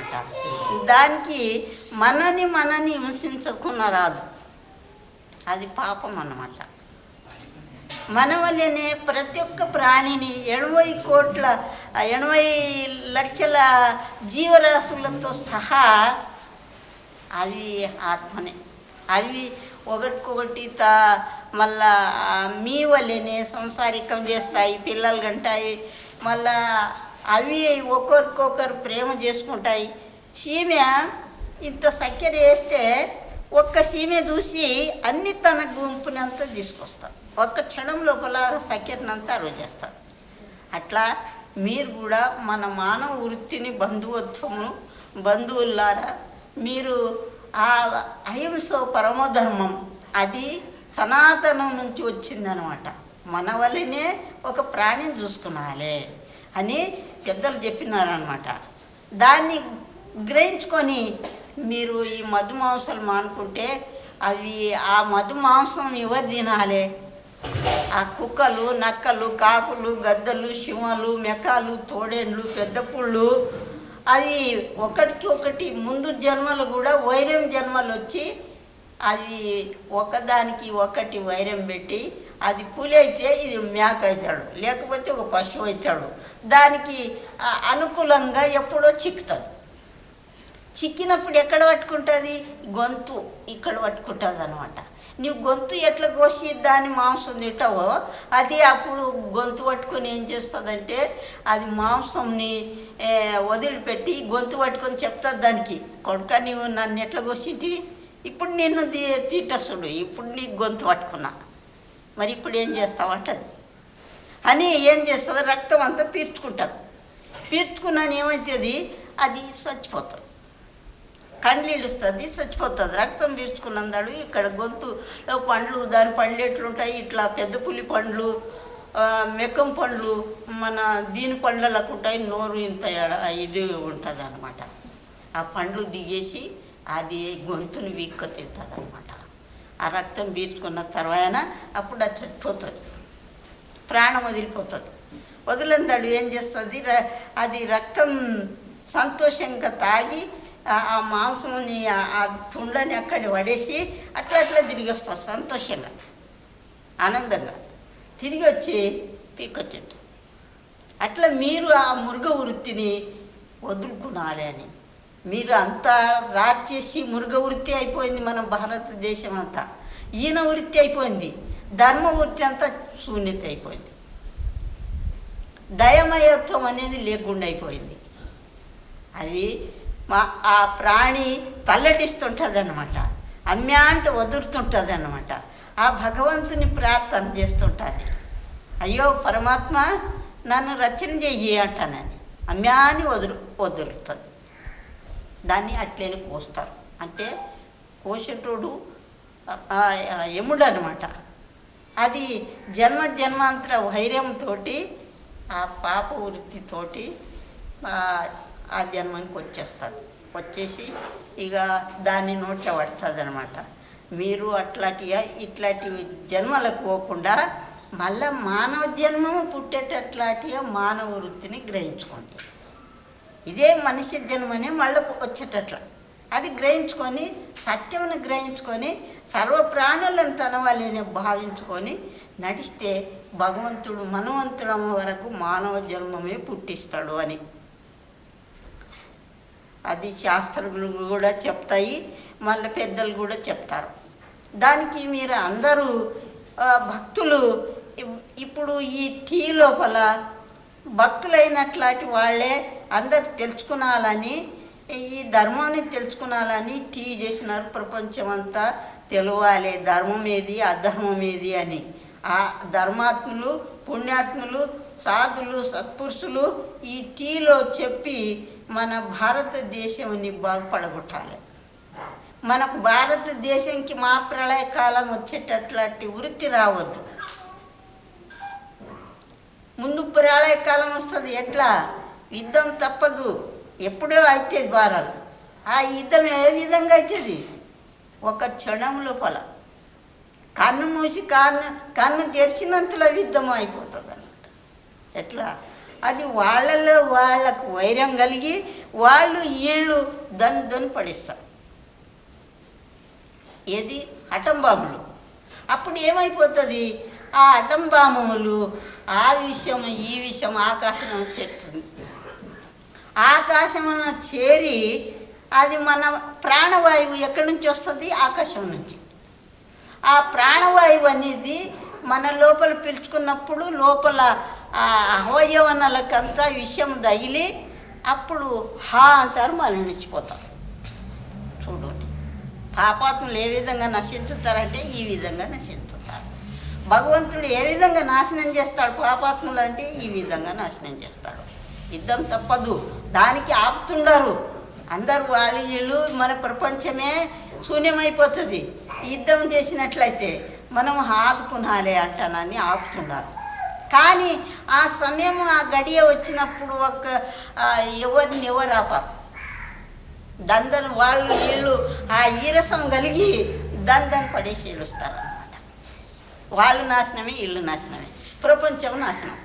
అన్నమాట. దానికి మనని హింసించకున్న రాదు, అది పాపం అన్నమాట. మన వల్లనే ప్రతి ఒక్క ప్రాణిని 80 లక్షల జీవరాశులతో సహా అవి ఆత్మనే. అవి ఒకటికొకటి మళ్ళా మీ వల్లనే సంసారికం చేస్తాయి, పిల్లలు కంటాయి, మళ్ళా అవి ఒకరికొకరు ప్రేమ చేసుకుంటాయి. సీమె ఇంత చక్కెర వేస్తే ఒక్క సీమె చూసి అన్ని తన గుంపునంతా తీసుకొస్తారు, ఒక్క క్షణం లోపల చక్కెరనంతా చేస్తారు. అట్లా మీరు కూడా మన మానవ వృత్తిని బంధువులారా మీరు ఆ అహింస పరమధర్మం అది సనాతనం నుంచి వచ్చిందనమాట. మన వల్లనే ఒక ప్రాణిని చూసుకునాలి అని పెద్దలు చెప్పినారనమాట. దాన్ని గ్రహించుకొని మీరు ఈ మధు మాంసాలు మానుకుంటే అవి ఆ మధు మాంసం ఎవరు తినాలి? ఆ కుక్కలు, నక్కలు, కాకులు, గద్దలు, సింహాలు, మెకాలు, తోడేండ్లు, పెద్ద పుళ్ళు అది ఒకటికి ఒకటి ముందు జన్మలు కూడా వైరం జన్మలు వచ్చి అది ఒకదానికి ఒకటి వైరం పెట్టి అది పులి అయితే ఇది మేక అవుతాడు, లేకపోతే ఒక పశువు అవుతాడు. దానికి అనుకూలంగా ఎప్పుడో చిక్కుతుంది. చిక్కినప్పుడు ఎక్కడ పట్టుకుంటుంది? గొంతు ఇక్కడ పట్టుకుంటుంది అనమాట. నీవు గొంతు ఎట్లా కోసి దాని మాంసం తింటావో అది అప్పుడు గొంతు పట్టుకొని ఏం చేస్తుందంటే అది మాంసంని వదిలిపెట్టి గొంతు పట్టుకొని చెప్తుంది దానికి, కొడుక నీవు నన్ను ఎట్లా కోసింటివి, ఇప్పుడు నిన్ను తిట్టసుడు, ఇప్పుడు నీ గొంతు పట్టుకున్నా, మరి ఇప్పుడు ఏం చేస్తావు అంటది. అని ఏం చేస్తుంది? రక్తం అంతా పీల్చుకుంటుంది. పీల్చుకున్నాను ఏమవుతుంది? అది చచ్చిపోతుంది, కండ్లీళ్ళు ఇస్తుంది, చచ్చిపోతుంది. రక్తం పీల్చుకున్నాడు. ఇక్కడ గొంతులో పండ్లు, దాని పండ్లు ఎట్లుంటాయి? ఇట్లా పెద్ద పులి పండ్లు, మెక్కం పండ్లు, మన దీని పండ్లకు ఉంటాయి. నోరు ఇంత ఇది ఉంటుంది అనమాట. ఆ పండ్లు దిగేసి అది గొంతుని వీక్క తింటుంది అనమాట. ఆ రక్తం పీల్చుకున్న తర్వాత అప్పుడు అది చచ్చిపోతుంది, ప్రాణం వదిలిపోతుంది. వదిలిందాడు ఏం చేస్తుంది? అది రక్తం సంతోషంగా తాగి ఆ మాంసంని ఆ తుండని అక్కడ పడేసి అట్లా తిరిగి వస్తుంది సంతోషంగా, ఆనందంగా తిరిగి వచ్చి పీకొచ్చింది. అట్లా మీరు ఆ మృగ వృత్తిని వదులుకునాలి అని మీరు అంతా రాచేసి మృగ వృత్తి అయిపోయింది మన భారతదేశం అంతా. ఈయన వృత్తి అయిపోయింది, ధర్మ వృత్తి అంతా శూన్యత అయిపోయింది, దయమయత్వం అనేది లేకుండా అయిపోయింది. అది ఆ ప్రాణి తల్లడిస్తుంటుంది అన్నమాట, అమ్మ్యా అంటే వదులుతుంటుంది అన్నమాట. ఆ భగవంతుని ప్రార్థన చేస్తుంటుంది, అయ్యో పరమాత్మ నన్ను రచన చెయ్యి అంటానని అమ్మ్యాని వదులుతుంది. దాన్ని అట్లేని కోస్తారు. అంటే కోసేటోడు యముడు అనమాట. అది జన్మాంతర వైర్యంతో ఆ పాప వృత్తితోటి ఆ జన్మానికి వచ్చేసి ఇక దాన్ని నోట్ల పడుతుంది అనమాట. మీరు ఇట్లాంటి జన్మలకు పోకుండా మళ్ళా మానవ జన్మము పుట్టేటట్లాంటిగా మానవ వృత్తిని గ్రహించుకోండి. ఇదే మనిషి జన్మనే మళ్ళీ వచ్చేటట్ల అది గ్రహించుకొని సత్యమును గ్రహించుకొని సర్వప్రాణులను తన వాళ్ళని భావించుకొని నడిస్తే భగవంతుడు మనవంతుడం వరకు మానవ జన్మమే పుట్టిస్తాడు అని అది శాస్త్రజ్ఞులు కూడా చెప్తాయి, మళ్ళీ పెద్దలు కూడా చెప్తారు. దానికి మీరు అందరూ భక్తులు ఇప్పుడు ఈ టీ లోపల భక్తులైనట్లాంటి వాళ్ళే అందరు తెలుసుకునాలని, ఈ ధర్మాన్ని తెలుసుకునాలని టీ చేసినారు. ప్రపంచం అంతా తెలవాలి ధర్మం ఏది అధర్మం ఏది అని. ఆ ధర్మాత్ములు, పుణ్యాత్ములు, సాధులు, సత్పురుషులు ఈ టీలో చెప్పి మన భారతదేశాన్ని బాగుపడగొట్టాలి. మనకు భారతదేశంకి మా ప్రళయకాలం వచ్చేటట్లాంటి వృత్తి రావద్దు. ముందు ప్రళయకాలం వస్తుంది, ఎట్లా? యుద్ధం తప్పదు, ఎప్పుడో అయితే ద్వారాలు. ఆ యుద్ధం ఏ విధంగా అవుతుంది? ఒక క్షణం లోపల కన్ను మూసి కన్ను తెరిచినంతలో యుద్ధం అయిపోతుంది అన్నమాట. ఎట్లా? అది వాళ్ళలో వాళ్ళకు వైరం కలిగి వాళ్ళు వీళ్ళు దన్ని పడిస్తారు. ఏది అటంబాంబులు. అప్పుడు ఏమైపోతుంది, ఆ అటంబాంబులు ఆ విషయం ఈ విషయం ఆకాశం చేరుతుంది. ఆకాశమున చేరి అది మన ప్రాణవాయువు ఎక్కడి నుంచి వస్తుంది, ఆకాశం నుంచి. ఆ ప్రాణవాయువు అనేది మన లోపల పీల్చుకున్నప్పుడు లోపల ఆ అవయవనలకంతా విషయం తగిలి అప్పుడు హా అంటారు, మరణించిపోతారు. చూడండి, పాపాత్ములు ఏ విధంగా నశించుతారంటే ఈ విధంగా నశించుతారు. భగవంతుడు ఏ విధంగా నాశనం చేస్తాడు పాపాత్ములు అంటే ఈ విధంగా నాశనం చేస్తాడు. యుద్ధం తప్పదు, దానికి ఆపుతుండరు అందరు. వాళ్ళు వీళ్ళు మన ప్రపంచమే శూన్యమైపోతుంది. యుద్ధం చేసినట్లయితే మనం ఆదుకునాలి అంటానని ఆపుతున్నారు. కానీ ఆ సమయం ఆ గడియ వచ్చినప్పుడు ఒక ఎవరిని ఎవరు ఆపారు. దందను వాళ్ళు వీళ్ళు ఆ ఈరసం కలిగి దందని పడేసి ఏడుస్తారు అన్నమాట. వాళ్ళు నాశనమే, ఇల్లు నాశనమే, ప్రపంచం నాశనం.